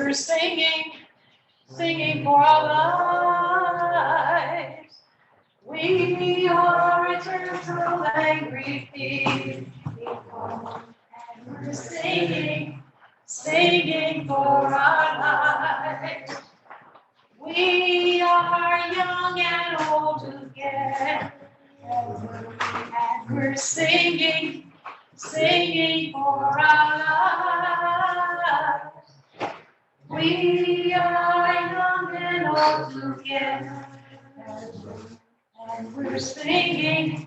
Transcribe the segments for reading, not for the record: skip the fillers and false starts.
we're singing, singing for our lives. We are eternal angry people, and we're singing, singing for our lives. We are young and old together, and we're singing, singing for our lives. We are young and old together, and we're singing,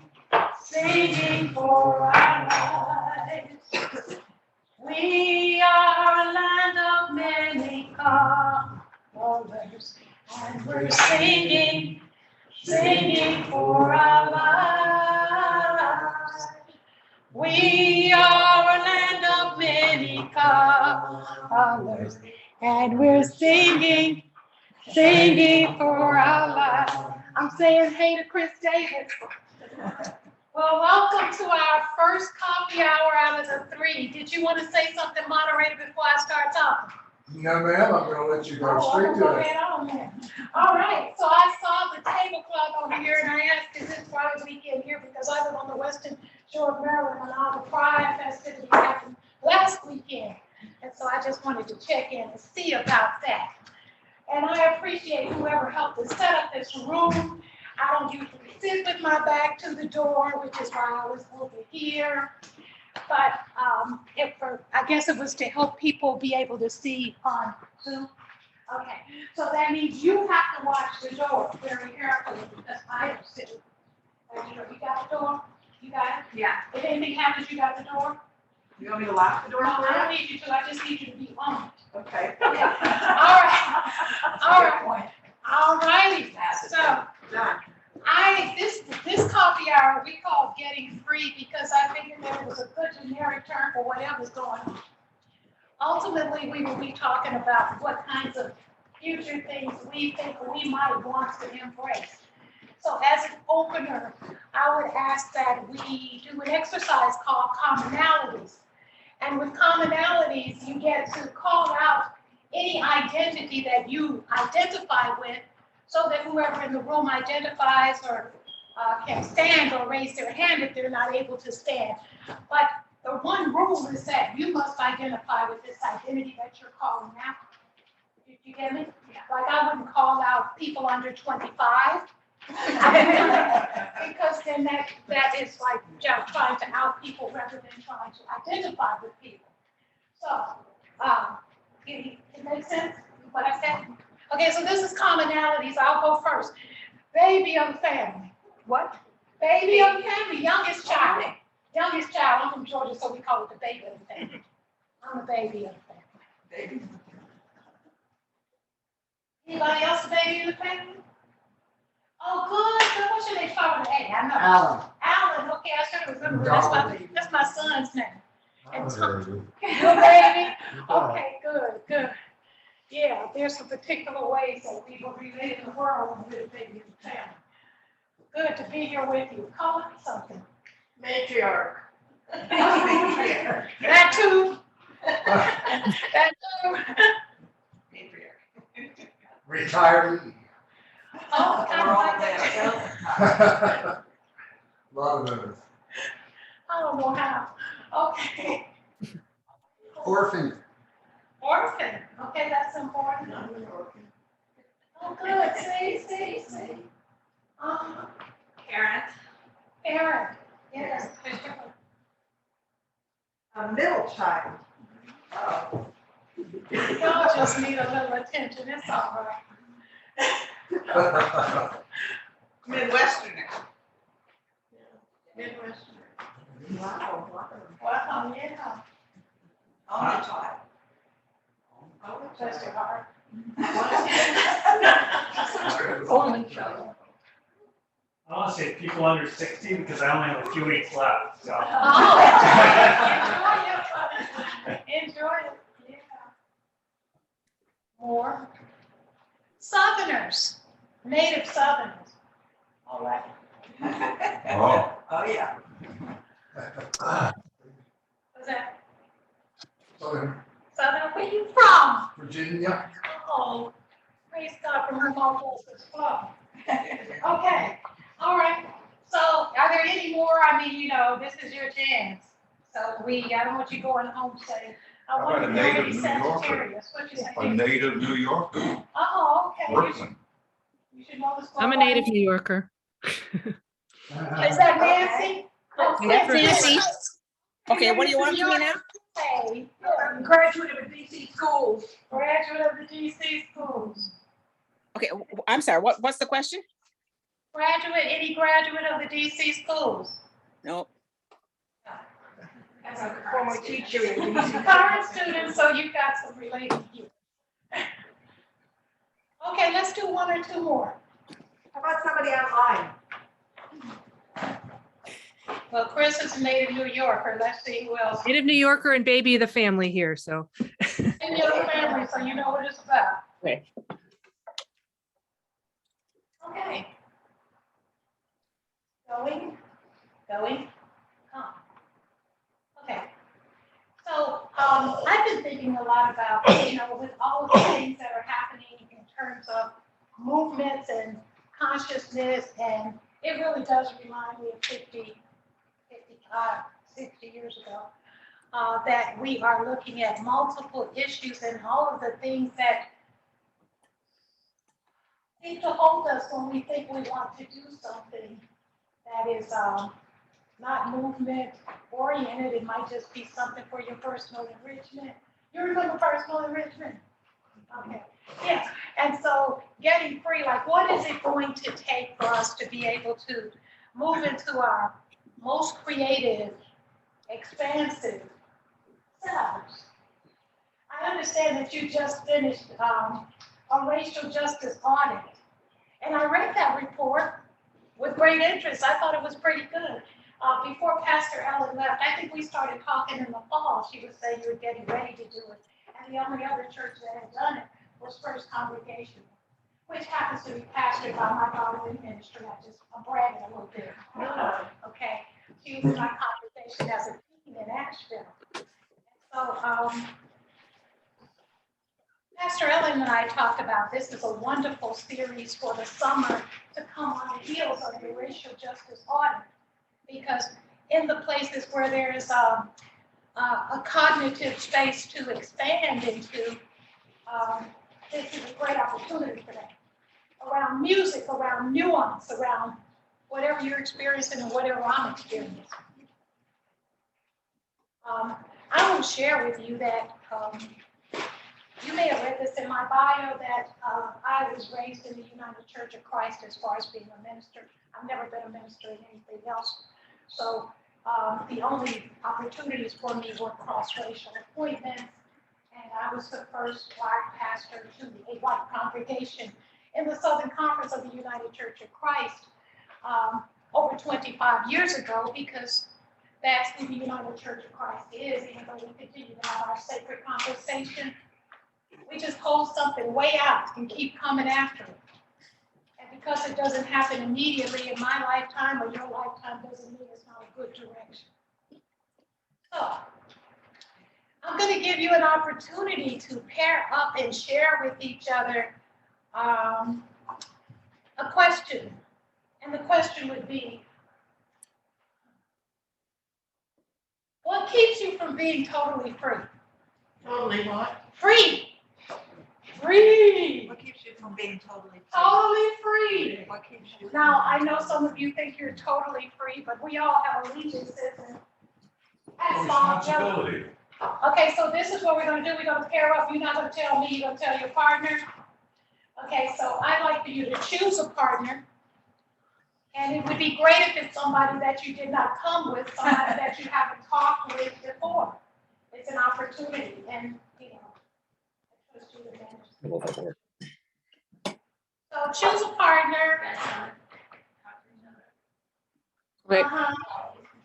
singing for our lives. We are a land of many colors, and we're singing, singing for our lives. We are a land of many colors, and we're singing, singing for our lives. I'm saying hey to Chris Davis. Well, welcome to our first coffee hour out of the 3. Did you want to say something, moderator, before I start talking? No, ma'am, I'm gonna let you go straight to it. All right, so I saw the tablecloth over here and I asked, is this Pride weekend here? Because I live on the western shore of Maryland and all the Pride festivities happened last weekend. And so I just wanted to check in and see about that. And I appreciate whoever helped us set up this room. I don't usually sit with my back to the door, which is why I was over here. But I guess it was to help people be able to see on Zoom. Okay, so that means you have to watch the door very carefully because I am sitting. You got the door? You got it? Yeah. If anything happens, you got the door? You want me to lock the door No, for I you? don't need you to. I just need you to be on it. Okay. Okay. All right. All right. Point. All righty. That's So done. this coffee hour we call getting free because I figured that it was a good generic term for whatever's going on. Ultimately, we will be talking about what kinds of future things we think we might want to embrace. So as an opener, I would ask that we do an exercise called commonalities. And with commonalities, you get to call out any identity that you identify with so that whoever in the room identifies or can stand or raise their hand if they're not able to stand. But the one rule is that you must identify with this identity that you're calling out. Did you get me? Yeah. Like I wouldn't call out people under 25. Because then that is like just trying to out people rather than trying to identify with people. So, it makes sense what I said? Okay, so this is commonalities. I'll go first. Baby of the family. What? Baby of the family, youngest child. Youngest child. I'm from Georgia, so we call it the baby of the family. I'm the baby of the family. Baby. Anybody else a baby of the family? Oh, good. So what's your name? Start with an A. I know. Alan. Alan. Okay, I should remember. That's my son's name. And Tom. Okay. Your baby? Okay, good, good. Yeah, there's some particular ways that we will relate in the world when we're a baby in the family. Good to be here with you. Call it something. Matriarch. That too. That too. Matriarch. Retiree. Oh, kind We're of all like that. A lot of those. I don't know how. Okay. Orphan. Orphan. Okay, that's important. Oh, good. See. Parent. Parent. Yes. A middle child. Oh. Y'all just need a little attention. It's all right. Midwesterner. Midwestern. Wow. Well, yeah. Only child. Oh, bless your heart. Only child. I want to say people under 60 because I only have a few weeks left. So. Oh, enjoy it. Yeah. More. Southerners, native Southerners. All right. Oh. Oh, yeah. What's that? Southern. Southern, where you from? Virginia. Oh, praise God from whom all blessings flow. Okay, all right. So are there any more? I mean, this is your chance. So I don't want you going home saying, I How want about to a be native already New Yorker? Sagittarius. What you say? A native New Yorker, Oh, okay. Brooklyn. You should know this. I'm a native New Yorker. Is that Nancy? Oh, That's Nancy. Nancy. Okay, what do you want from me now? Hey, Graduate of DC schools. graduate of the DC schools. Okay, I'm sorry, what's the question? Any graduate of the DC schools? No, As a Former teacher in DC. current student, so you've got some related here. Okay, let's do one or two more. How about somebody online? Well, Chris is a native New Yorker. Let's see who else. Native New Yorker and baby of the family here, so. In your family, so you know what it's about. Okay. Okay. Going, come. Okay. So, I've been thinking a lot about, with all of the things that are happening in terms of movements and consciousness, and it really does remind me of 50, 55, 60 years ago, that we are looking at multiple issues and all of the things that seem to hold us when we think we want to do something that is not movement oriented. It might just be something for your personal enrichment. You remember personal enrichment? Okay. Yes. And so getting free, like what is it going to take for us to be able to move into our most creative, expansive selves? I understand that you just finished a racial justice audit. And I read that report with great interest. I thought it was pretty good. Before Pastor Ellen left, I think we started talking in the fall. She was saying you were getting ready to do it. And the only other church that had done it was First Congregation, which happens to be pastored by my daughter in ministry. I'm bragging a little bit. Okay. She was in my congregation as a deacon in Asheville. So, Pastor Ellen and I talked about this is a wonderful series for the summer to come on the heels of the racial justice audit, because in the places where there is a cognitive space to expand into, this is a great opportunity for that. Around music, around nuance, around whatever you're experiencing and whatever I'm experiencing. I will share with you that you may have read this in my bio that I was raised in the United Church of Christ as far as being a minister. I've never been a minister in anything else. So the only opportunities for me were cross-racial appointments. And I was the first Black pastor to a white congregation in the Southern Conference of the United Church of Christ over 25 years ago, because that's who the United Church of Christ is, even though we continue to have our sacred conversation. We just hold something way out and keep coming after it. And because it doesn't happen immediately in my lifetime or your lifetime doesn't mean it's not a good direction. So I'm going to give you an opportunity to pair up and share with each other a question. And the question would be, what keeps you from being totally free? Totally what? Free. Free. What keeps you from being totally free? Totally free. What keeps you? Now, I know some of you think you're totally free, but we all have allegiances and Responsibility. Okay, so this is what we're going to do. We're going to pair up. You're not going to tell me, you're going to tell your partner. Okay, so I'd like for you to choose a partner. And it would be great if it's somebody that you did not come with, somebody that you haven't talked with before. It's an opportunity, and I trust you to manage. So choose a partner. Right.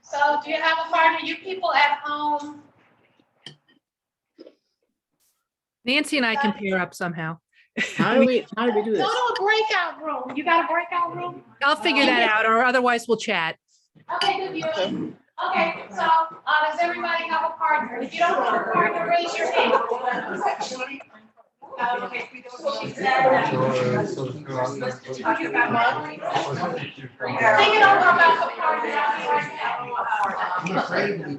So do you have a partner? You people at home? Nancy and I can pair up somehow. How do we do Go this? to a breakout room. You got a breakout room? I'll figure that out, or otherwise we'll chat. Okay, good deal. Okay, so, does everybody have a partner? If you don't have a partner, raise your hand. Okay, we don't. She said that. Talking about what? Think it over about the partner right now. I'm afraid we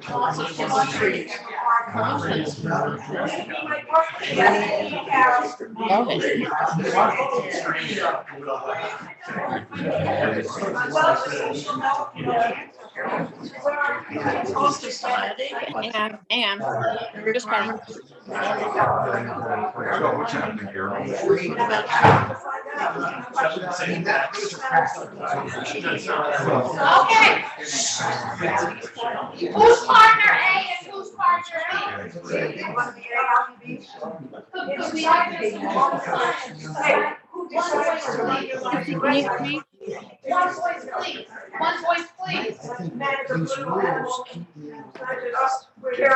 Hang on. Just one. So what's happening here? Okay. Who's partner A and who's partner B? Could be partners in both sides. Nancy, can you hear me? One voice, please. One voice, please. These rules keep you.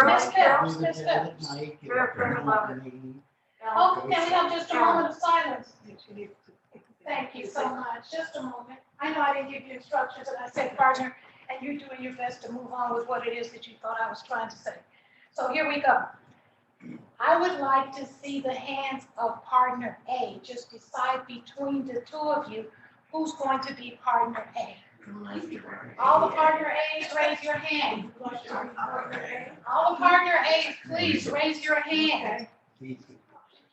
Miss Phillips, Miss Phillips. Oh, can we have just a moment of silence? Thank you so much. Just a moment. I know I didn't give you instructions and I said partner, and you're doing your best to move on with what it is that you thought I was trying to say. So here we go. I would like to see the hands of partner A. Just decide between the two of you who's going to be partner A. All the partner A's, raise your hand. All the partner A's, please raise your hand.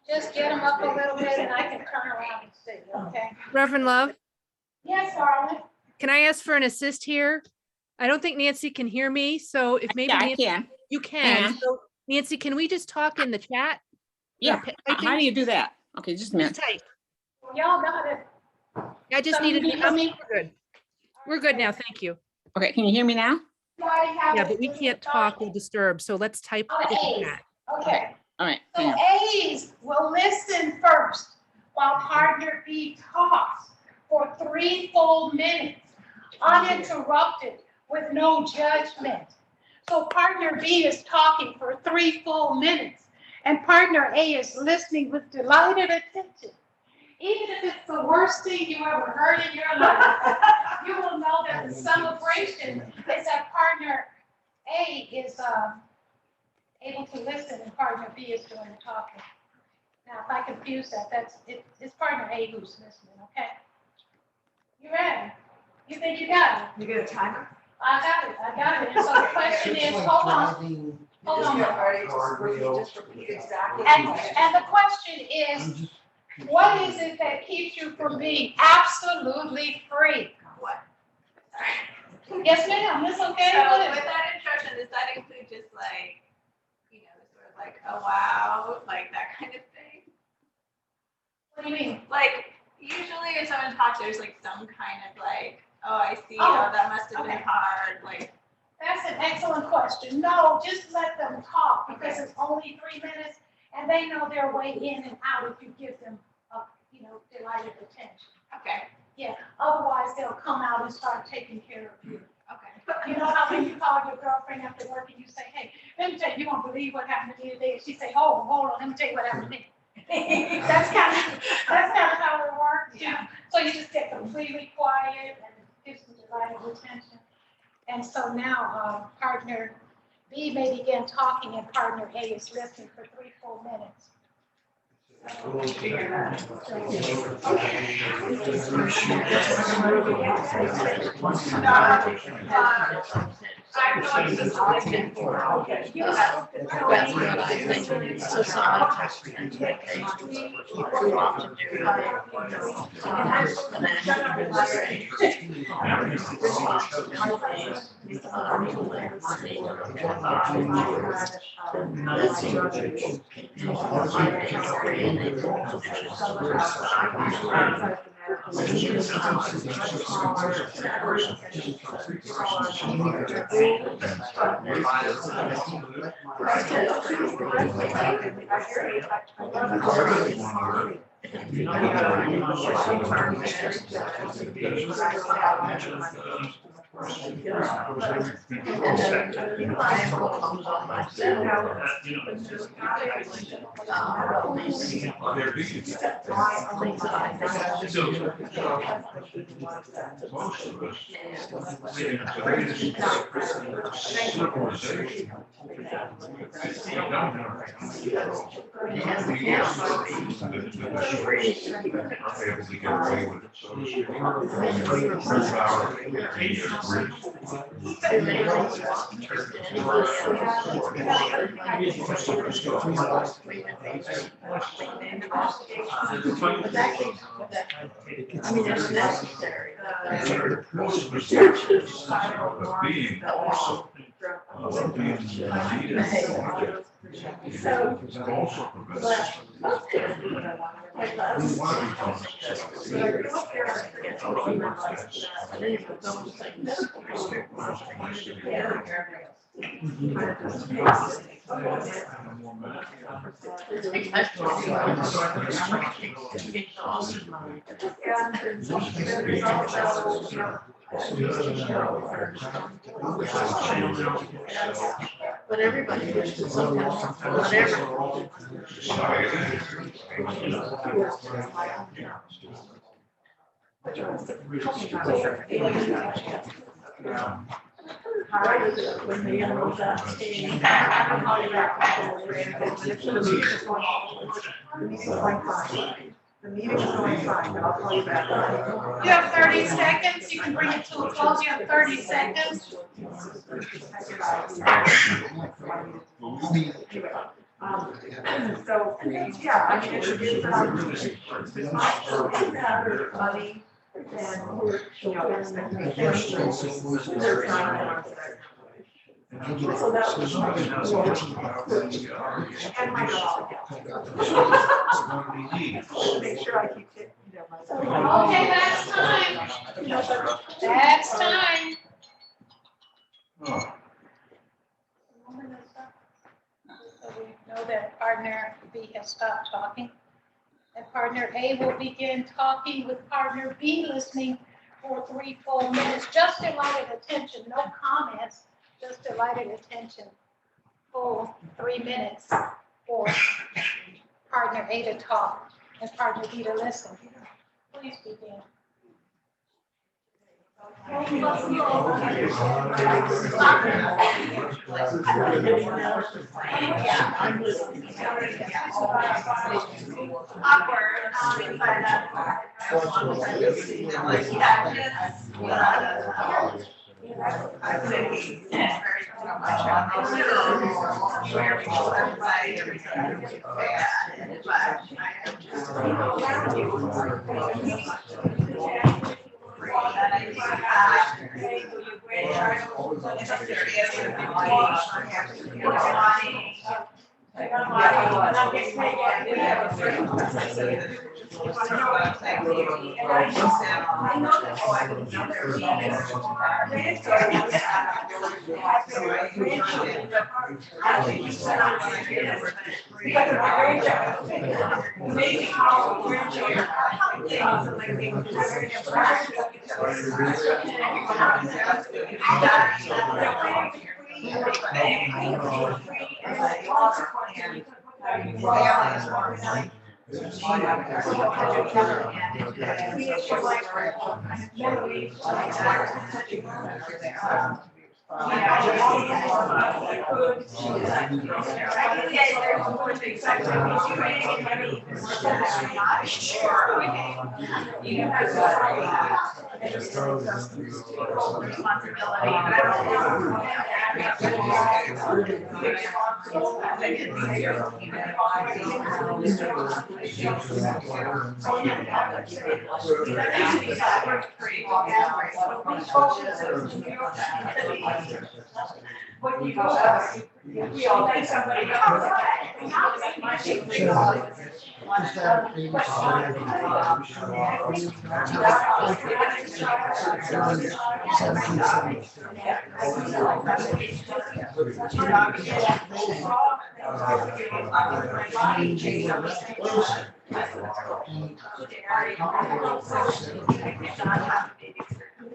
Just get them up a little bit and I can turn around and see, okay? Reverend Love, Yes, darling. can I ask for an assist here? I don't think Nancy can hear me, so if maybe Yeah, I Nancy, can. you can. Can. So Nancy, can we just talk in the chat? Yeah. I How do you do that? Okay, just a minute. Type. Y'all got it. I just So needed, you hear me? we're good. We're good now, thank you. Okay, can you hear me now? Yeah, but we can't talk or disturb, so let's type in the chat. Okay. All right. So hang on. A's will listen first while partner B talks for 3 full minutes, uninterrupted with no judgment. So partner B is talking for 3 full minutes and partner A is listening with delighted attention. Even if it's the worst thing you ever heard in your life, you will know that the celebration is that partner A is able to listen and partner B is doing the talking. Now, if I confuse that, it's partner A who's listening, okay? You ready? You think you got it? You get a timer? I got it. And so the question is, hold on. Just repeat exactly. And the question is, what is it that keeps you from being absolutely free? What? Yes, ma'am, it's okay. So What is with it? that instruction, does that include just like, you know, sort of like, oh, wow, like that kind of thing? What do you mean? Like, usually if someone talks, there's like some kind of like, oh, I see, Oh, oh, that must have been okay. hard, like. That's an excellent question. No, just let them talk because it's only 3 minutes and they know their way in and out if you give them, delighted attention. Okay, Yeah, otherwise they'll come out and start taking care of you. okay. You know how when you call your girlfriend after work and you say, hey, let me tell you, you won't believe what happened to me today. And she say, hold on, let me tell you what happened to me. That's kind of how it works. Yeah. So you just get completely quiet and give some delighted attention. And so now partner B may begin talking and partner A is listening for 3 full minutes. I'm going to listen for, okay. They're big. Most of us. I mean, it's necessary. Being also being needed. So, Also prevents. but everybody wishes sometimes, whatever. When the animals out. The meeting's going fine, but I'll call you back. You have 30 seconds. You can bring it to a close. You have 30 seconds. So, yeah, I mean, it's money and we're, you know, expectations. They're trying to. So that was my. And my dog. Make sure I keep it, you know, my. Okay, that's time. That's time. Oh. So we know that partner B has stopped talking. And partner A will begin talking with partner B listening for 3 full minutes. Just delighted attention, no comments, just delighted attention. Full 3 minutes for partner A to talk and partner B to listen. Please begin.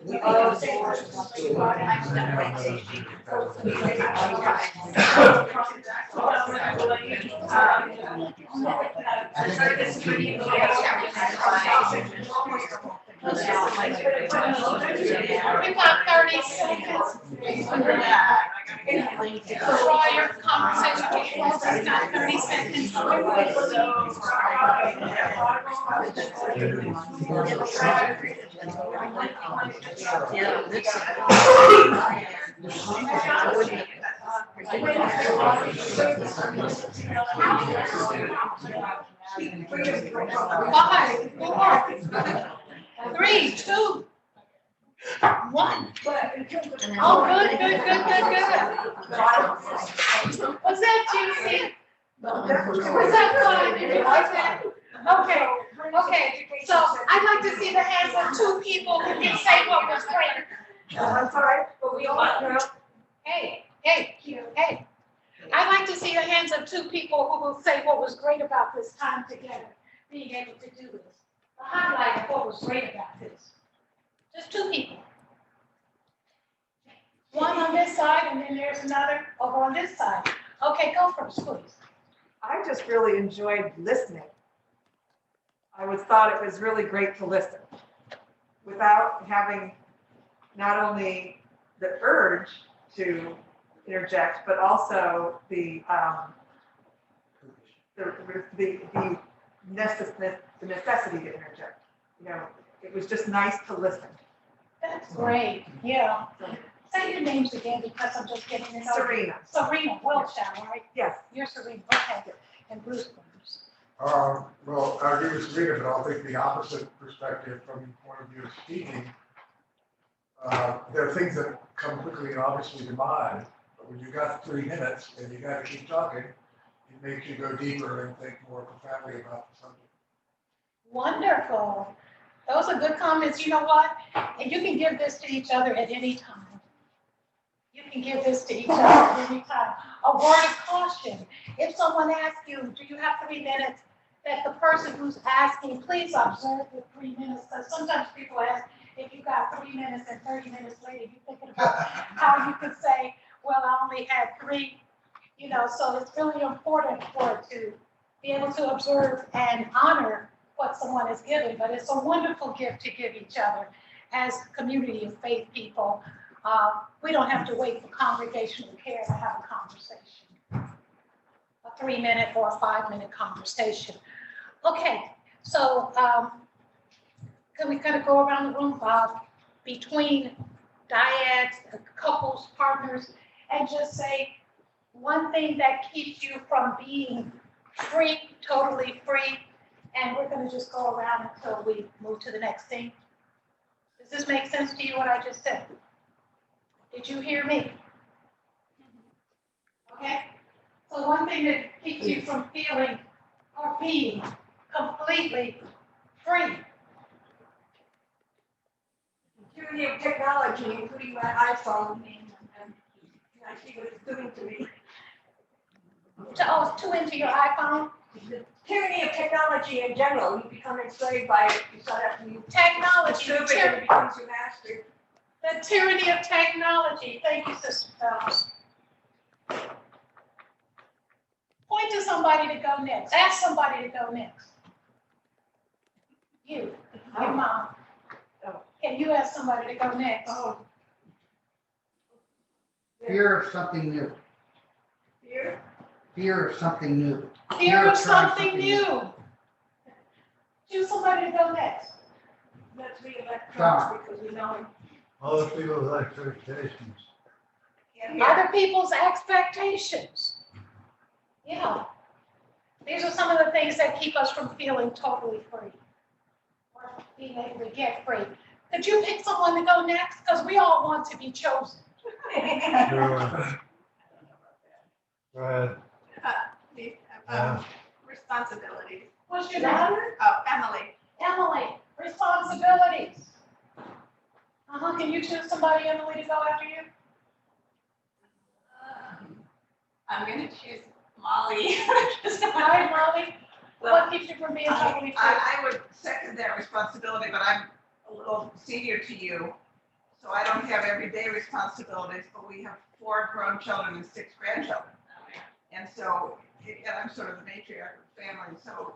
We've got 30 seconds. Draw your conversation to close. We've got 30 seconds. Five, four, 3, 2, 1. Oh, good. Was that juicy? Was that fun? Did you like that? Okay, so I'd like to see the hands of 2 people who can say what was great. I'm sorry, but we all know. Hey. I'd like to see the hands of 2 people who will say what was great about this time together, being able to do this. The highlight of what was great about this. Just 2 people. One on this side, and then there's another over on this side. Okay, go first, please. I just really enjoyed listening. I thought it was really great to listen without having not only the urge to interject, but also the necessity to interject. You know, it was just nice to listen. That's great, yeah. Say your names again because I'm just getting to know you. Serena Welchow, right? Yes. You're Serena, okay. And Bruce Burns. Well, I agree with Serena, but I'll take the opposite perspective from the point of view of speaking. There are things that come quickly and obviously to mind, but when you've got 3 minutes and you got to keep talking, it makes you go deeper and think more profoundly about the subject. Wonderful. Those are good comments. You know what? And you can give this to each other at any time. You can give this to each other at any time. A word of caution. If someone asks you, do you have 3 minutes? That the person who's asking, please observe the 3 minutes. Because sometimes people ask, if you got 3 minutes and 30 minutes later, you're thinking about how you could say, well, I only had 3. You know, so it's really important for it to be able to observe and honor what someone is giving. But it's a wonderful gift to give each other as a community of faith people. We don't have to wait for congregational care to have a conversation. A 3-minute or a 5-minute conversation. Okay, so can we kind of go around the room between dyads, couples, partners, and just say one thing that keeps you from being free, totally free, and we're going to just go around until we move to the next thing. Does this make sense to you, what I just said? Did you hear me? Okay. So one thing that keeps you from feeling or being completely free. Security of technology, including my iPhone, and I see what it's doing to me. Too into your iPhone? The tyranny of technology in general, you become enslaved by it, you start after you Technology. consume it and it becomes your master. The tyranny of technology. Thank you, Sister Phelps. Point to somebody to go next. Ask somebody to go next. You, your mom. Can you ask somebody to go next? Fear of something new. Fear? Fear of something new. Fear of trying something new. Choose somebody to go next. Let's be electronics because we know him. Other people's expectations. Other people's expectations. Yeah. These are some of the things that keep us from feeling totally free. Or being able to get free. Could you pick someone to go next? Because we all want to be chosen. Sure. Go ahead. Responsibilities. What's your name? Oh, Emily. Emily, responsibilities. Can you choose somebody, Emily, to go after you? I'm gonna choose Molly. All right, Molly. What keeps you from being totally free? I would second that responsibility, but I'm a little senior to you. So I don't have everyday responsibilities, but we have 4 grown children and 6 grandchildren. And so, and I'm sort of the matriarch of the family, so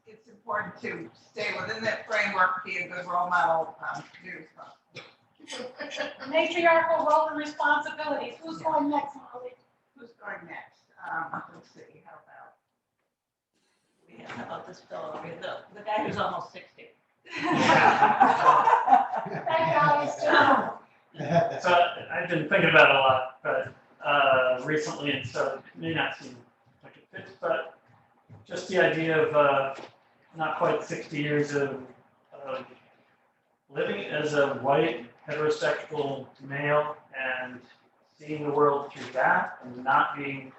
it's important to stay within that framework, be a good role model, be responsible. Matriarchal role and responsibilities. Who's going next, Molly? Who's going next? Let's see, how about? How about this fellow over here, the guy who's almost 60? That guy is still. So I've been thinking about it a lot, but recently, and so it may not seem like it fits, but just the idea of not quite 60 years of living as a white heterosexual male and seeing the world through that and not having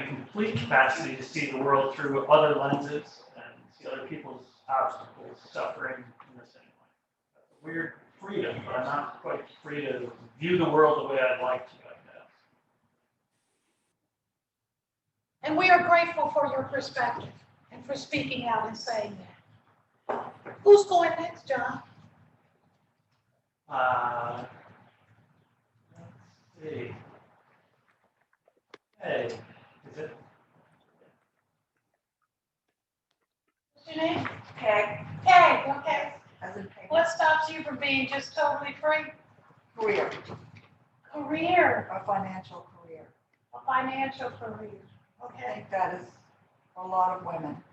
complete capacity to see the world through other lenses and see other people's obstacles, suffering in the same way. That's a weird freedom, but I'm not quite free to view the world the way I'd like to, I guess. And we are grateful for your perspective and for speaking out and saying that. Who's going next, John? Let's see. Hey, is it? What's your name? Peg, Peg, okay. as in Peg. What stops you from being just totally free? Career, Career, a financial career. a financial career. I Okay. think that is a lot of women.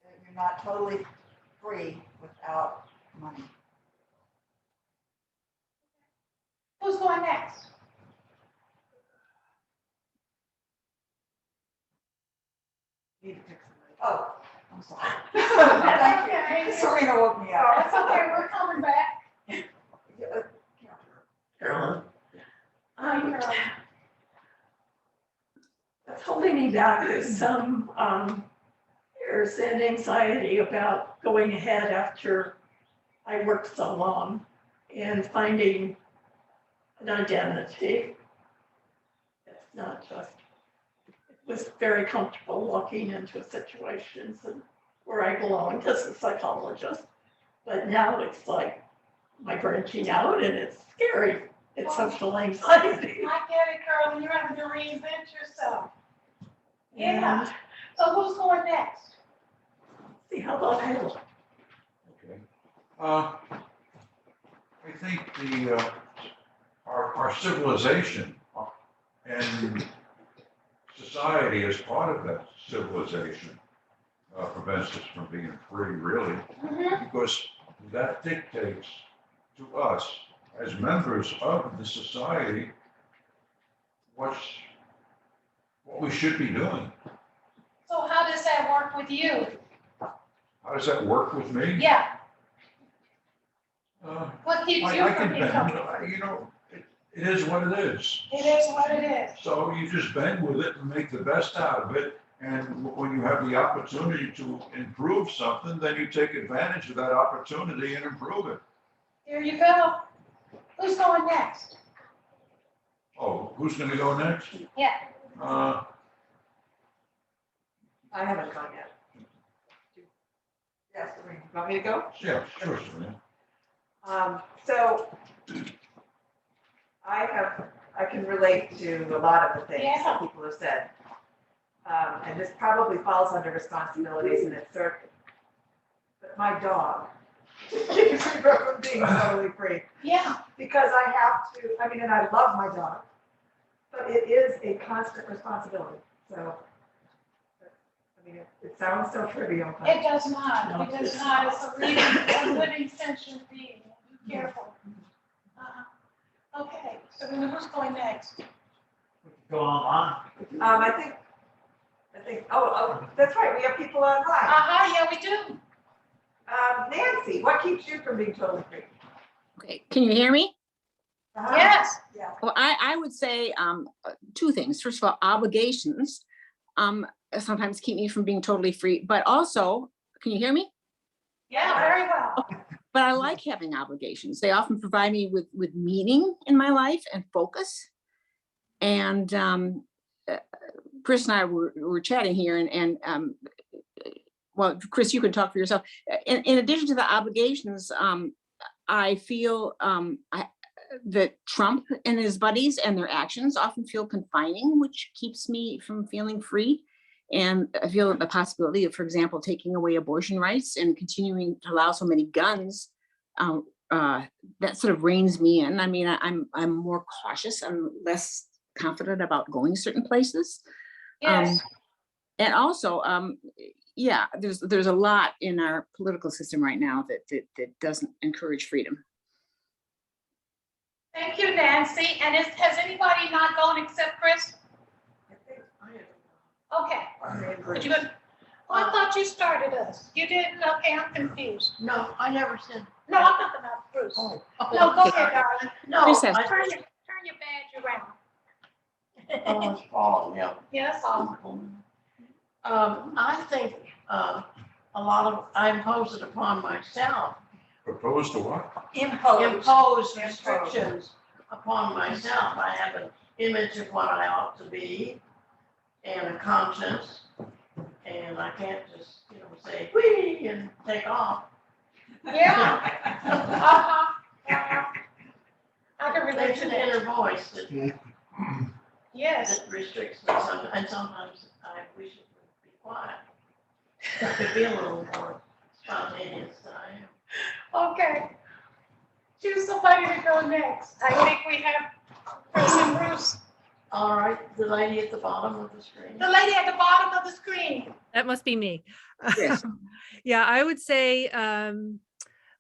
That you're not totally free without money. Who's going next? Need to pick somebody. Oh, I'm sorry. That's Thank okay. you. Serena woke me up. That's okay, we're coming back. Carolyn. Hi, Carol. What's holding me back is some fears and anxiety about going ahead after I worked so long and finding an identity. It's not just, it was very comfortable walking into situations and where I belonged as a psychologist. But now it's like my branching out and it's scary. It's social anxiety. I get it, Carol, you're having to reinvent yourself. Yeah. So who's going next? See how about Halo? Okay. I think our civilization and society as part of that civilization prevents us from being free, really, because that dictates to us as members of the society what we should be doing. So how does that work with you? How does that work with me? Yeah, Uh, what keeps I you can from being bend, comfortable? you know, it is what it is. It is what it is. So you just bend with it and make the best out of it. And when you have the opportunity to improve something, then you take advantage of that opportunity and improve it. There you go. Who's going next? Oh, who's gonna go next? Yeah. I haven't gone yet. Yes, Serena, you want me to go? Yeah, sure, Serena. So I can relate to a lot of the things Yeah. that people have said. And this probably falls under responsibilities in its circuit. But my dog keeps me from being totally free. Yeah. Because I have to, I mean, and I love my dog, but it is a constant responsibility. So, I mean, it sounds so trivial, but It does not. It does not. It's a living sentient being. Be careful. Okay, so who's going next? We could go online. I think, oh, that's right, we have people online. Yeah, we do. Nancy, what keeps you from being totally free? Okay, can you hear me? Yes. Yeah. Well, I would say two things. First of all, obligations sometimes keep me from being totally free, but also, can you hear me? Yeah, very well. But I like having obligations. They often provide me with meaning in my life and focus. And Chris and I were chatting here and well, Chris, you can talk for yourself. In addition to the obligations, I feel that Trump and his buddies and their actions often feel confining, which keeps me from feeling free. And I feel that the possibility of, for example, taking away abortion rights and continuing to allow so many guns, that sort of reins me in. I mean, I'm more cautious. I'm less confident about going certain places. Yes. And also, yeah, there's a lot in our political system right now that doesn't encourage freedom. Thank you, Nancy. And has anybody not gone except Chris? Okay. But you, oh, I thought you started us. You didn't? Okay, I'm confused. No, I never said. No, I'm talking about Bruce. Oh, No, go ahead, darling. No, Chris has- I, Turn your badge around. oh, it's Paul, yeah. Yes, I think, a lot of, I impose it upon myself. Opposed to what? Impose restrictions upon myself. I have an image of what I ought to be and a conscience. And I can't just, say, whee, and take off. yeah. I can relate There's to an that. inner voice that Yes. that restricts me sometimes, and sometimes I wish it would be quiet. I could be a little more spontaneous than I am. Okay. Choose somebody to go next. I think we have Chris and Bruce. All right, the lady at the bottom of the screen. The lady at the bottom of the screen. That must be me. Yes. Yeah, I would say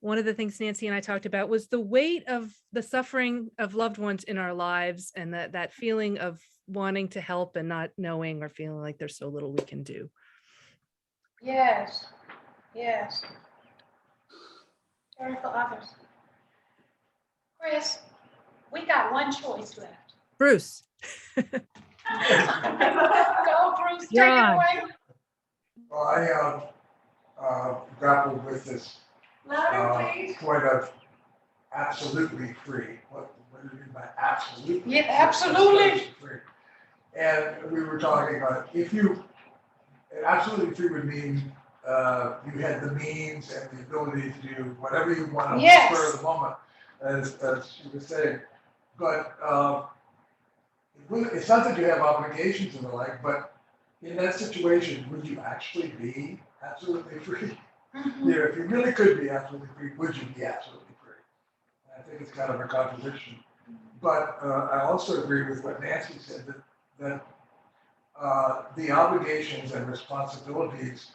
one of the things Nancy and I talked about was the weight of the suffering of loved ones in our lives, and that feeling of wanting to help and not knowing or feeling like there's so little we can do. Yes. Yes. Caring for others. Chris, we got one choice left. Bruce. Go, Bruce, take You're it on. away. Well, I grappled with this Louder, please. point of absolutely free. What do you mean by absolutely? Yeah, absolutely. Free. And we were talking about absolutely free would mean you had the means and the ability to do whatever you want on the Yes. spur of the moment, as you were saying. But it's not that you have obligations and the like, but in that situation, would you actually be absolutely free? Mhm. If you really could be absolutely free, would you be absolutely free? I think it's kind of a contradiction. But I also agree with what Nancy said, that the obligations and responsibilities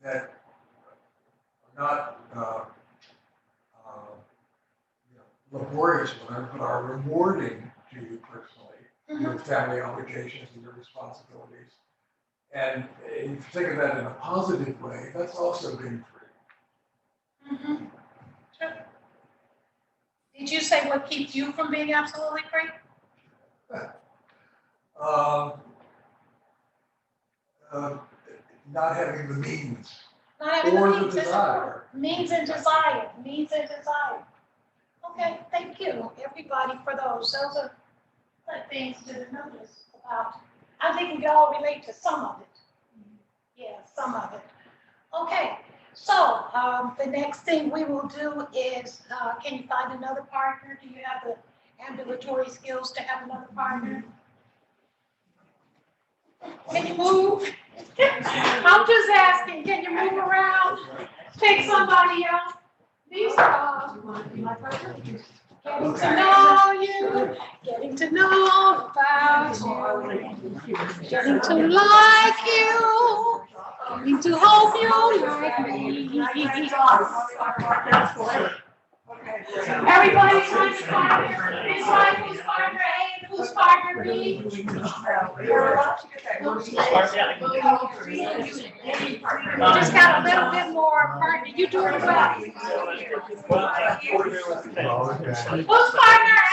that are not laborious, whatever, but are rewarding to you personally, your family obligations and your responsibilities. And if you think of that in a positive way, that's also being free. Mhm. Sure. Did you say what keeps you from being absolutely free? Not having the means Not having or the the means and desire. means and desire, means and desire. Okay, thank you, everybody, for those. Those are the things to notice about. I think we can all relate to some of it. Yeah, some of it. Okay, so the next thing we will do is, can you find another partner? Do you have the ambulatory skills to have another partner? Can you move? I'm just asking, can you move around? Take somebody else? These are getting to know you, getting to know about you, getting to like you, getting to hope you like me. Everybody's trying to partner, it's like who's partner A and who's partner B. Just got a little bit more partner, you doing well. Who's partner A?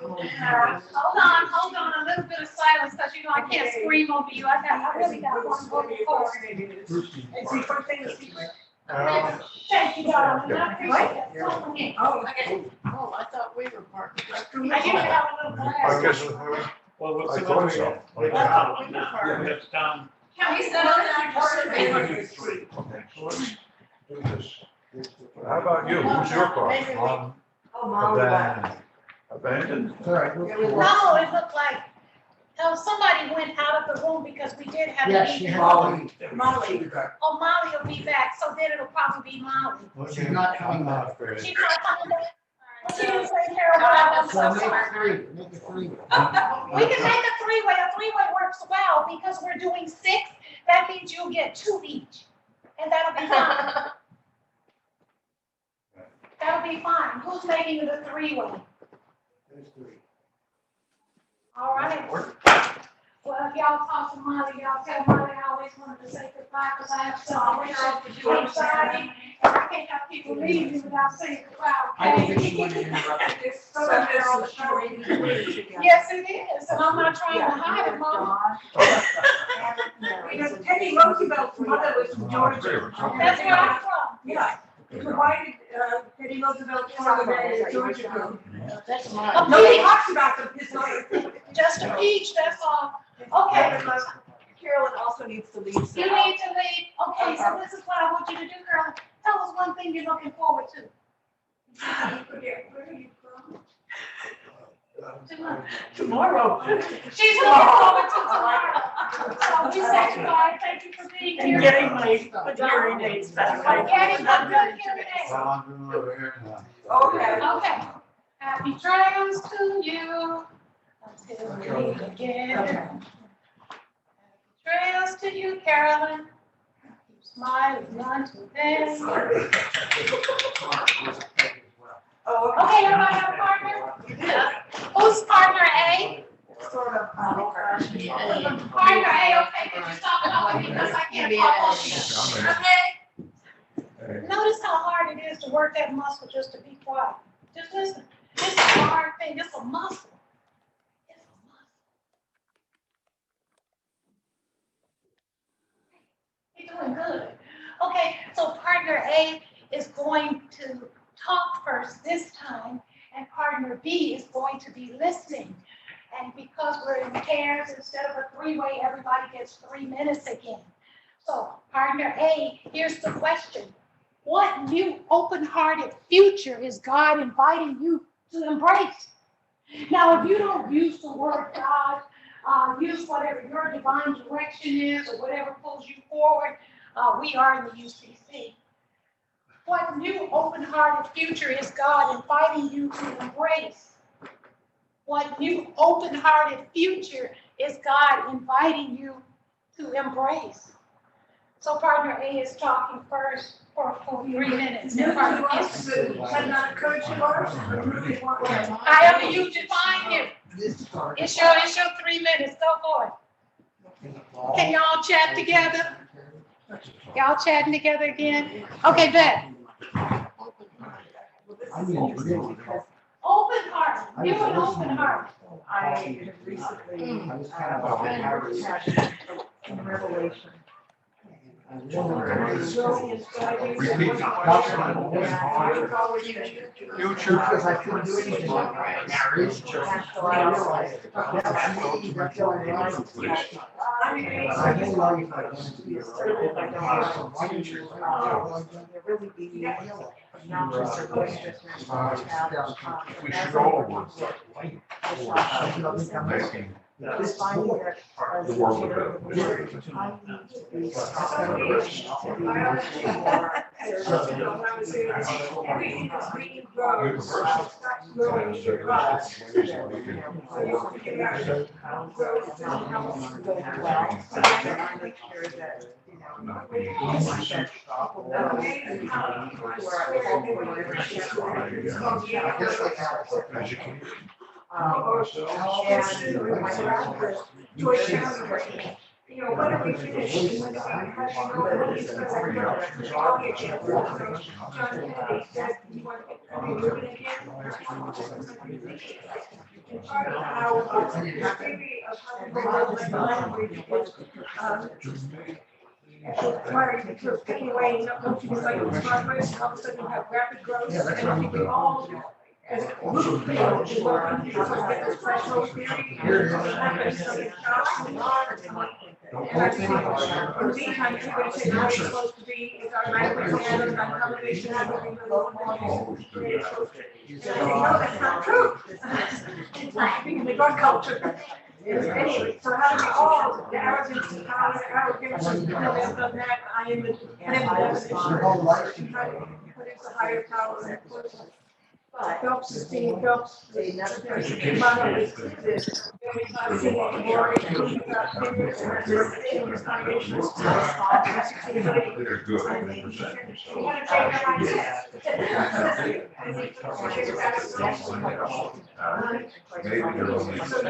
Hold on, a little bit of silence, because I can't scream over you, I really got one vocal cord. And see, first thing is secret. Thank you, darling, I appreciate it. Oh, I thought we were partners. I usually have a little I glass. guess, Well, what's I the thought one we so. got? We have Tom. Can we set up that? okay, so How about you? Who's your car? Oh, Molly, what? Abandoned? All right. Yeah, we No, it looked like, somebody went out of the room because we did have. a Yes, she meeting. had. Molly. Oh, Molly will be back, so then it'll probably be Molly. She's not coming back. She's not coming back. Well, she didn't say Carol, I'm So so sorry. make it three. We can make a three-way. A three-way works well because we're doing 6. That means you'll get 2 each. And that'll be fine. That'll be fine. Who's making it a three-way? All right. Well, if y'all talk to Molly, y'all tell Molly I always wanted to say goodbye because I have celebration on Friday. And I can't have people leave me without saying goodbye. I don't think Okay? she wanted to interrupt. Yes, it is. And I'm not trying to hide it, Mom. Because Teddy Roosevelt's mother was from Georgia. That's where I'm from. Yeah. Provided Teddy Roosevelt's father married a Georgia girl. That's A mine. Nobody peach, talks about them, his mother. just a peach, that's all. Okay, Carolyn also needs to leave. you need to leave. Okay, so this is what I want you to do, girl. Tell us one thing you're looking forward to. Tomorrow. She's looking forward to tomorrow. So we say goodbye. Thank you for being And here. getting my hearing aids back. Getting a good hearing aid. Okay. Okay. Happy trails to you. Until we meet again. Happy trails to you, Carolyn. Keep smiling until then. Oh, Okay, everybody have a partner? Who's partner A? Sort of. Partner A, okay, can you stop talking because I can't talk over you? Okay? Notice how hard it is to work that muscle just to be quiet. Just listen. It's a hard thing. It's a muscle. It's a muscle. You're doing good. Okay, so partner A is going to talk first this time, and partner B is going to be listening. And because we're in pairs, instead of a three-way, everybody gets 3 minutes again. So partner A, here's the question. What new open-hearted future is God inviting you to embrace? Now, if you don't use the word God, use whatever your divine direction is or whatever pulls you forward, we are in the UCC. What new open-hearted future is God inviting you to embrace? What new open-hearted future is God inviting you to embrace? So partner A is talking first for 3 minutes. And partner B is however you define it. It's your 3 minutes. Go for it. Can y'all chat together? Y'all chatting together again? Okay, bet. Open heart, new and open heart. I have recently, in Revelation. Future. Because I couldn't do anything about my marriage. I realized that I didn't know if I wanted to be a certain, I don't know. Really be not just a relationship. We should all making Just finding that. the world a better place. I need to be somebody to be more. You know, what are we finishing? Taking away, don't you like progress, all of a sudden you have rapid growth. Yeah, that's and I think we all do. As a group, you know, just like this threshold theory. Don't And I post think it. in the meantime, everybody says how it's supposed to be, is our language and our combination of everything really Always do it's that. supposed to be. And I say, no, that's not true. It's not being in the drug culture. Anyway, so how do we all, the arrogance, arrogance, and that, I am the, and then the definition. Your whole life. But it's a higher power that puts. But Helps the team, helps. they never. They're good. They present maybe they're only 50%.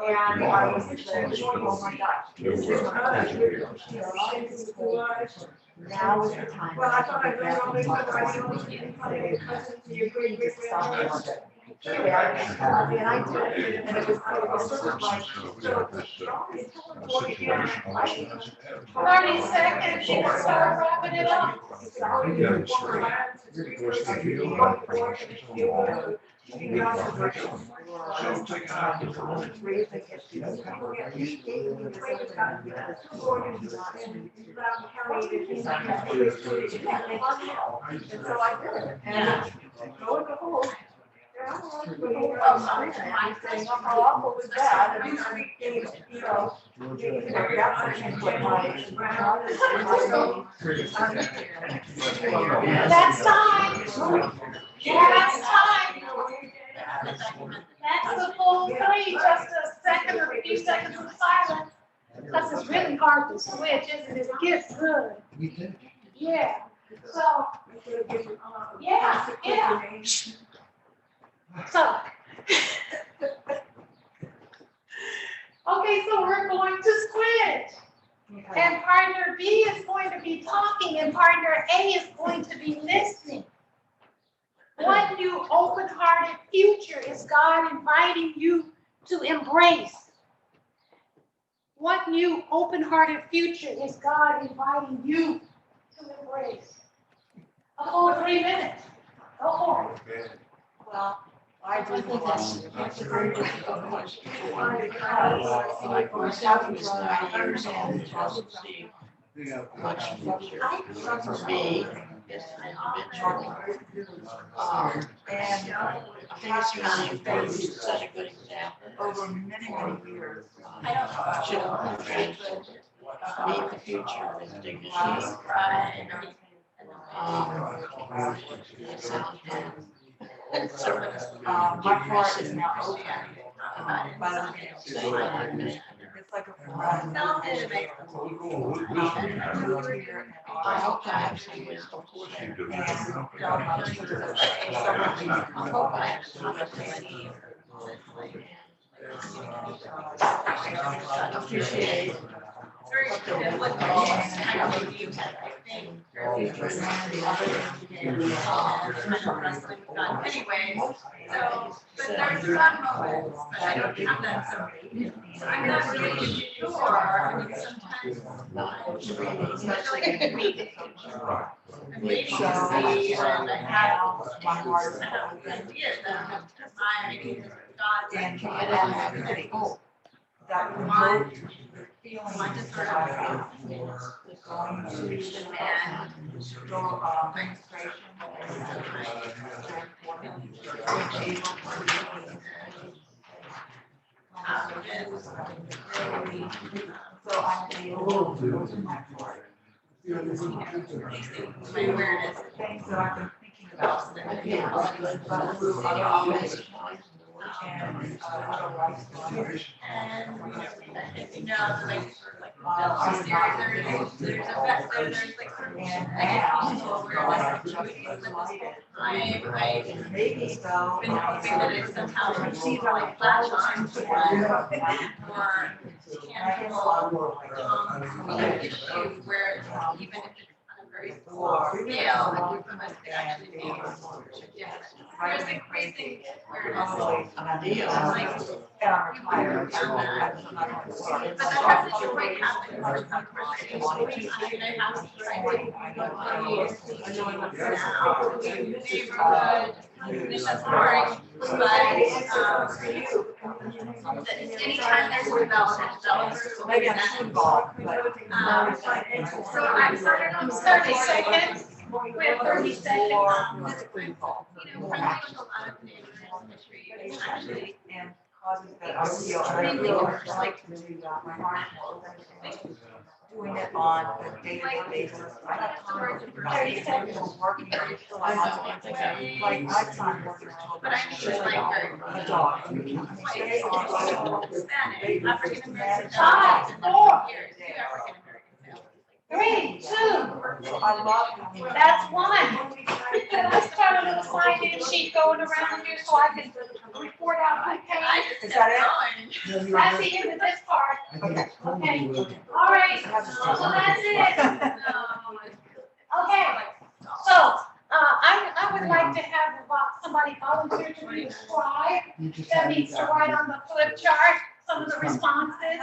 And I was saying, oh my gosh. Now is the time. Well, I thought I'd learned all this, but I didn't. And I did, and it was sort of like, So we have this situation. 30 seconds, you can start wrapping it up. Yeah, it's straight. So take it out. And so I did it, and lo and behold, I'm saying, how awful was that? And, you know, That's time. That's time. That's the full 3, just a second or a few seconds of silence. Because it's really hard to switch, isn't it? It gets good. Yeah. So, yeah. So. Okay, so we're going to switch. And partner B is going to be talking and partner A is going to be listening. What new open-hearted future is God inviting you to embrace? What new open-hearted future is God inviting you to embrace? A full 3 minutes. Go for it. well, I do think that's a very difficult question. For me, it's individual. And I think it's kind of been such a good example. over many, many years. Children, grandchildren, meet the future with dignity, pride, My heart is now open. But it's like a flood. I hope I have some wisdom. You do. I hope I have some wisdom. I appreciate Very biblical, kind of view, I think. Wrestling with God anyway, so, but there's some moments, but I don't have that, so I'm not really sure, I mean, sometimes, especially like in meetings. I'm waiting to see, and I have My heart is ideas that I have to find, because God, and and I have hope that we want, both feeling want to sort that of is going to demand go demonstration. So I feel those are my part. my awareness. Things that I've been thinking about. And No, like sort of like there's a fact there's like sort of people where I maybe so. been hoping that it's somehow like latch on to or tangible issue where even if it's on a very small scale, like we must actually be different. There's a crazy awareness. And I'm retired. But that has to quite happen for some person. I mean, I have to try to go to now, neighborhood, That's boring, but, anytime there's a development, Maybe I'm too involved, but. So I'm starting on 30 seconds. We have 30 seconds. You know, friendly with a lot of neighbors, actually. And causes that I feel like to do my heart doing it on a day-to-day basis. I have time for 30 seconds working on it. Like I time working on. But I'm just like a dog. Hispanic, African American. 5, 4, Years, two African American families. 3, 2. I love. That's 1. Let's try to little sign-in sheet going around here so I can report out my pay. Is that it? That's the end of this part. Okay. All right. Well, that's it. Okay. So, I would like to have somebody volunteer to be a scribe that needs to write on the flip chart some of the responses.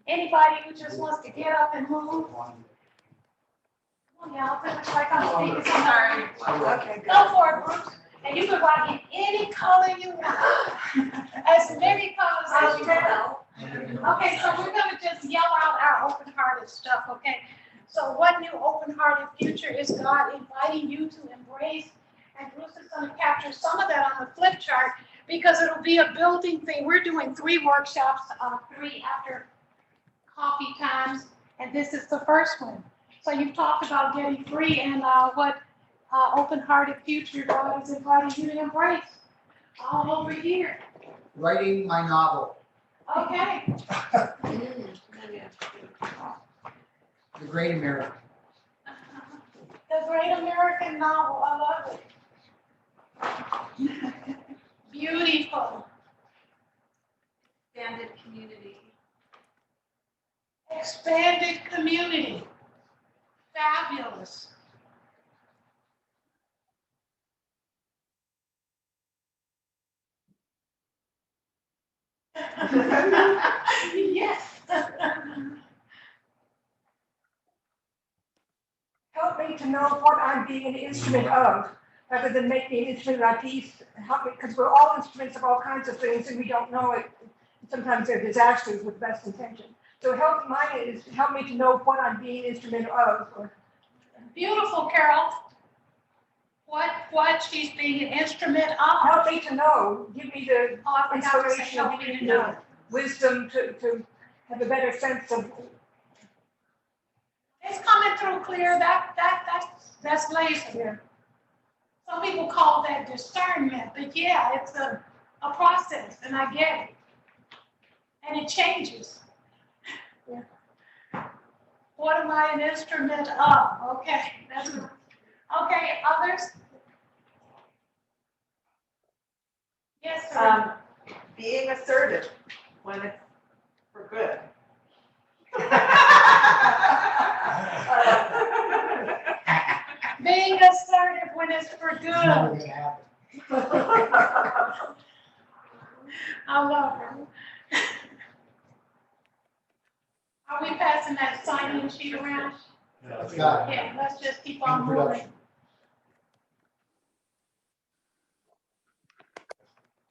Anybody who just wants to get up and move. Oh, yeah, I'll put it like on speaker. Sorry. Okay, Go for it, Bruce. And you can write in any color you want. As many colors as you want. Okay, so we're gonna just yell out our open-hearted stuff, okay? So what new open-hearted future is God inviting you to embrace? And Bruce is gonna capture some of that on the flip chart because it'll be a building thing. We're doing 3 workshops, 3 after coffee times, and this is the first one. So you've talked about getting free and what open-hearted future God is inviting you to embrace. All over here. Writing my novel, Okay. The Great America. The Great American Novel. I love it. Beautiful. Expanded community. Expanded community. Fabulous. Yes. Help me to know what I'm being an instrument of, rather than make me an instrument of peace. Help me, because we're all instruments of all kinds of things and we don't know it. Sometimes they're disasters with best intention. So mine is help me to know what I'm being an instrument of. Beautiful, Carol. What she's being an instrument of. Help me to know. Give me the inspiration, Help me to know. wisdom to have a better sense of. It's coming through clear. That's laser. Some people call that discernment, but yeah, it's a process, and I get it. And it changes. Yeah. What am I an instrument of? Okay, that's good. Okay, others? Yes, sir. Being assertive when it's for good. Being assertive when it's for good. Never gonna happen. I love it. Are we passing that sign-in sheet around? Let's go. Yeah, let's just keep on moving.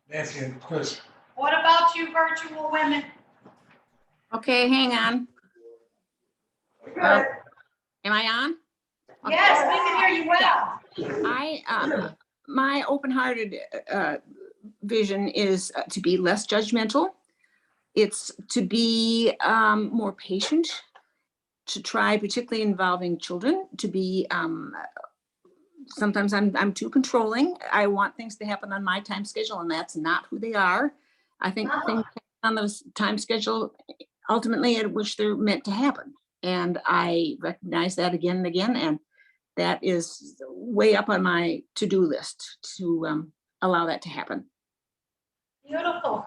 Nancy and Chris. What about you virtual women? Okay, hang on. Good. Am I on? Okay. Yes, we can hear you well. My open-hearted vision is to be less judgmental. It's to be more patient, to try, particularly involving children, to be, sometimes I'm too controlling. I want things to happen on my time schedule, and that's not who they are. I think things on those time schedule ultimately at which they're meant to happen. And I recognize that again and again, and that is way up on my to-do list to allow that to happen. Beautiful.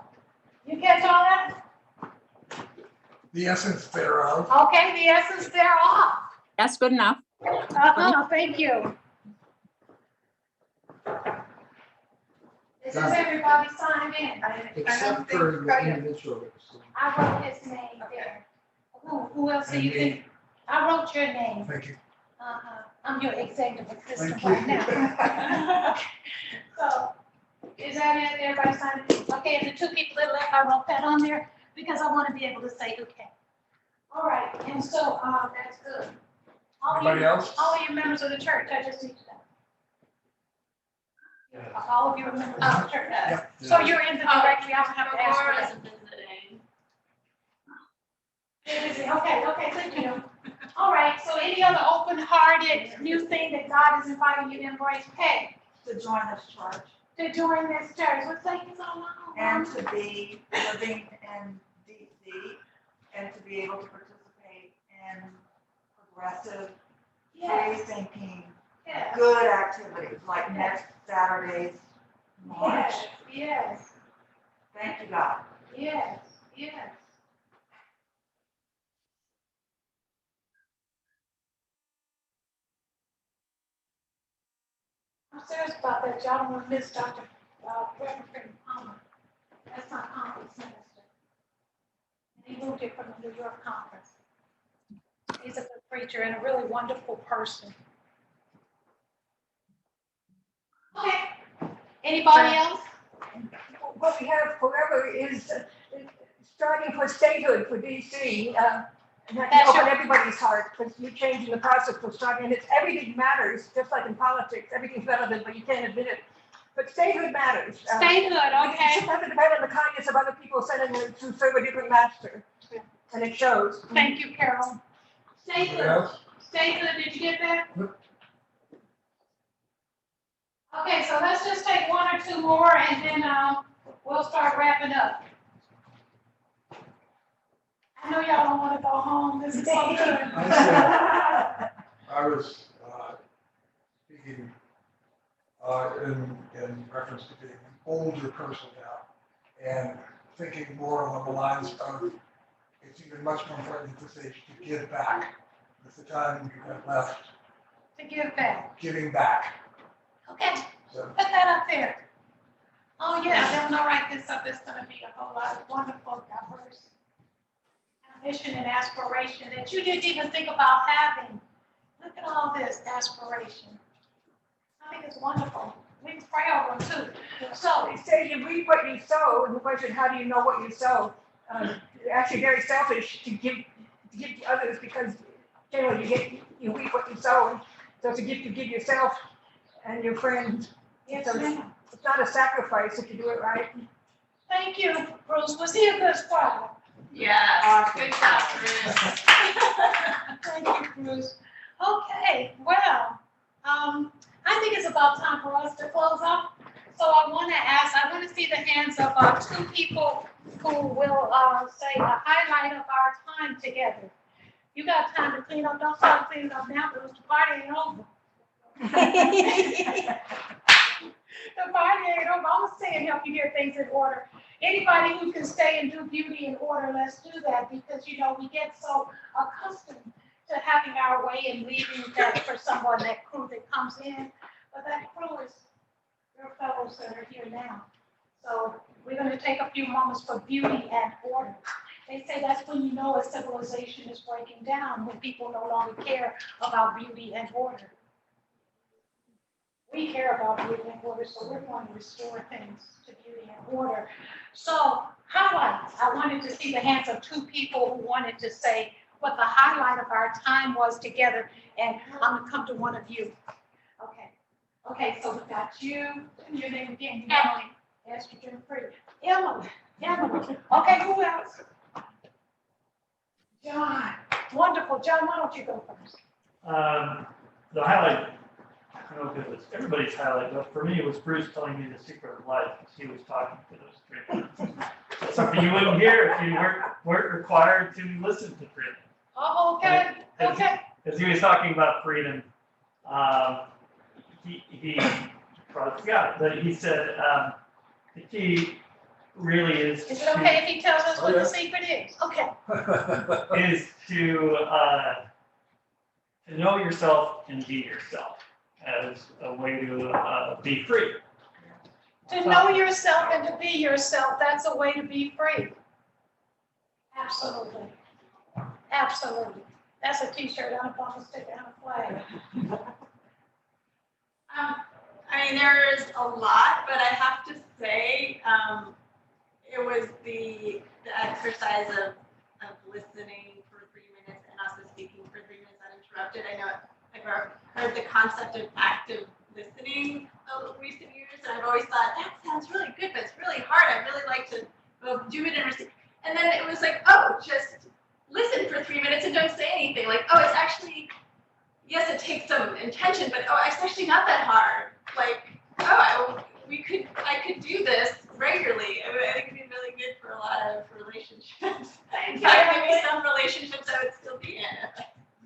You catch all that? The essence thereof. Okay, the essence thereof. That's good enough. Thank you. This is everybody signed in. Except for the individual. I wrote his name there. Who else do you think? I wrote your name. Thank you. Uh-huh. I'm your executive assistant Thank you. right now. So, is that it? Everybody signed it? Okay, and the two people that left, I wrote that on there because I want to be able to say who came. All right, and so, that's good. All of you- Anybody else? All of you members of the church, I just need to know. All of you are members of the church. Yeah. So you're in the directory, I don't have to ask for Laura's that. visiting. You're busy. Okay, thank you. All right, so any other open-hearted new thing that God is inviting you to embrace? Okay, To join this church to join this church, what's that you on? and to be living in DC and to be able to participate in progressive, Yes, free-thinking, yes, good activities like next Saturday's march. yes, Thank you, God. yes, yes. I'm serious about that, y'all don't want to miss Dr. Reverend Palmer. That's my conference minister. And he moved here from the New York conference. He's a good preacher and a really wonderful person. Okay, anybody else? What we have forever is starting for statehood for DC. And that That's can open your- everybody's heart, because you're changing the process for starting, and it's everything matters, just like in politics, everything's relevant, but you can't admit it. But statehood matters. Statehood, You okay. should never depend on the kindness of other people sending you to serve a different master, and it shows. Thank you, Carol. Anybody Statehood, else? statehood, did you get that? Yep. Okay, so let's just take one or two more and then, we'll start wrapping up. I know y'all don't want to go home, this is so good. I was speaking in reference to being an older person now, and thinking more along the lines of, it's even much more important at this age to give back. With the time you have left, To give back, giving back. okay, So put that up there. Oh, yeah, then when I write this up, it's gonna be a whole lot of wonderful, diverse mission and aspiration that you didn't even think about having. Look at all this aspiration. I think it's wonderful. We can pray over them too. So it says you reap what you sow, and the question, how do you know what you sow? You're actually very selfish to give to others, because generally you reap what you sow, and so it's a gift you give yourself and your friends. Yes, So ma'am. it's not a sacrifice if you do it right. Thank you, Bruce. Was he a good squad? Yes, good job, Bruce. Thank you, Bruce. Okay, well, I think it's about time for us to close up. So I want to see the hands of two people who will say a highlight of our time together. You got time to clean up, don't start cleaning up now, Bruce, the party ain't over. The party ain't over, I'm gonna stay and help you get things in order. Anybody who can stay and do beauty in order, let's do that, because you know, we get so accustomed to having our way and leaving that for someone, that crew that comes in. But that crew is your fellows that are here now. So we're gonna take a few moments for beauty and order. They say that's when you know a civilization is breaking down, when people no longer care about beauty and order. We care about beauty and order, so we're going to restore things to beauty and order. So highlights, I wanted to see the hands of two people who wanted to say what the highlight of our time was together, and I'm gonna come to one of you. Okay, so we got you, and your name again, Emily, estrogen free. Emily, okay, who else? John, wonderful, John, why don't you go first? The highlight, I don't know if it was everybody's highlight, but for me, it was Bruce telling me the secret of life, as he was talking to those three people. Something you wouldn't hear if you weren't required to listen to freedom. Oh, okay, okay. As he was talking about freedom, he probably forgot it, but he said the key really is Is it okay if he tells us what Oh, the yeah. secret is? Okay. is to know yourself and be yourself as a way to be free. To know yourself and to be yourself, that's a way to be free. Absolutely. Absolutely. That's a t-shirt, I'm a bumper sticker, and a flag. I mean, there's a lot, but I have to say, it was the exercise of listening for 3 minutes and also speaking for 3 minutes uninterrupted. I know I've heard the concept of active listening of recent years, and I've always thought that sounds really good, but it's really hard. I'd really like to do it and receive. And then it was like, oh, just listen for 3 minutes and don't say anything. Like, oh, it's actually, yes, it takes some intention, but oh, it's actually not that hard. Like, oh, I could do this regularly. I think it'd be really good for a lot of relationships. In fact, maybe some relationships I would still be in.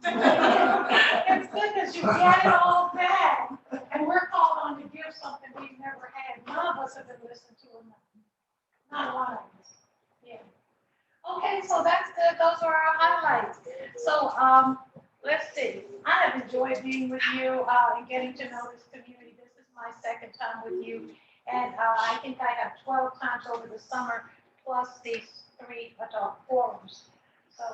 It's good that you get it all back, and we're called on to give something we've never had. None of us have been listened to enough. Not a lot of us. Yeah. Okay, so that's good. Those are our highlights. So, let's see. I have enjoyed being with you and getting to know this community. This is my second time with you, and I think I have 12 times over the summer, plus these 3 adult forums. So,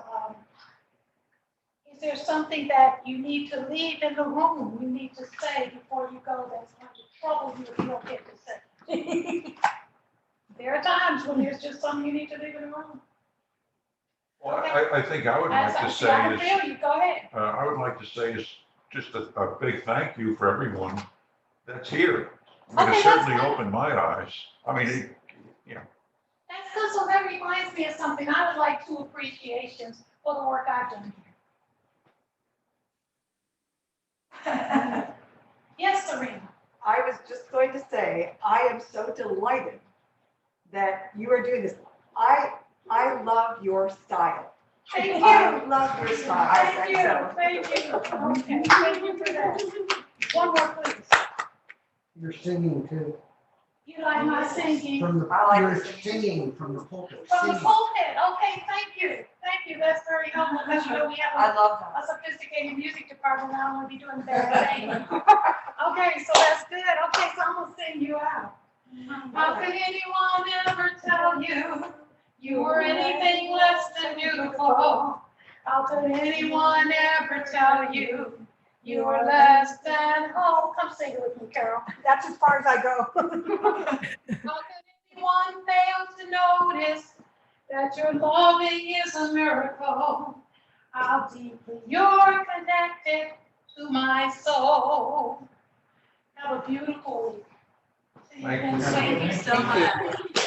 is there something that you need to leave in the room, you need to say before you go that's going to trouble you if you don't get to say? There are times when there's just something you need to leave in the room. Well, I think I would like to say I is, feel you, go ahead. I would like to say is just a big thank you for everyone that's here. I mean, Okay, it that's certainly fine. opened my eyes. I mean, That's good, so that reminds me of something. I would like 2 appreciations for the work I've done here. Yes, Serena. I was just going to say, I am so delighted that you are doing this. I love your style. Thank you. I love your style. Thank you, thank you. Okay, thank you for that. One more, please. You're singing too. You like my singing? From the, I like you're the singing. singing from the pulpit. From the Singing. pulpit, okay, thank you. Thank you, that's very helpful, because you know we have I love that. a sophisticated music department, I don't want to be doing bad things. Okay, so that's good. Okay, so I'm gonna sing you out. How could anyone ever tell you you were anything less than beautiful? How could anyone ever tell you you were less than, oh, come sing it with me, Carol. That's as far as I go. How could anyone fail to notice that your loving is a miracle? How deeply you're connected to my soul. Have a beautiful week. See you Thank you. next week. Thank you so much.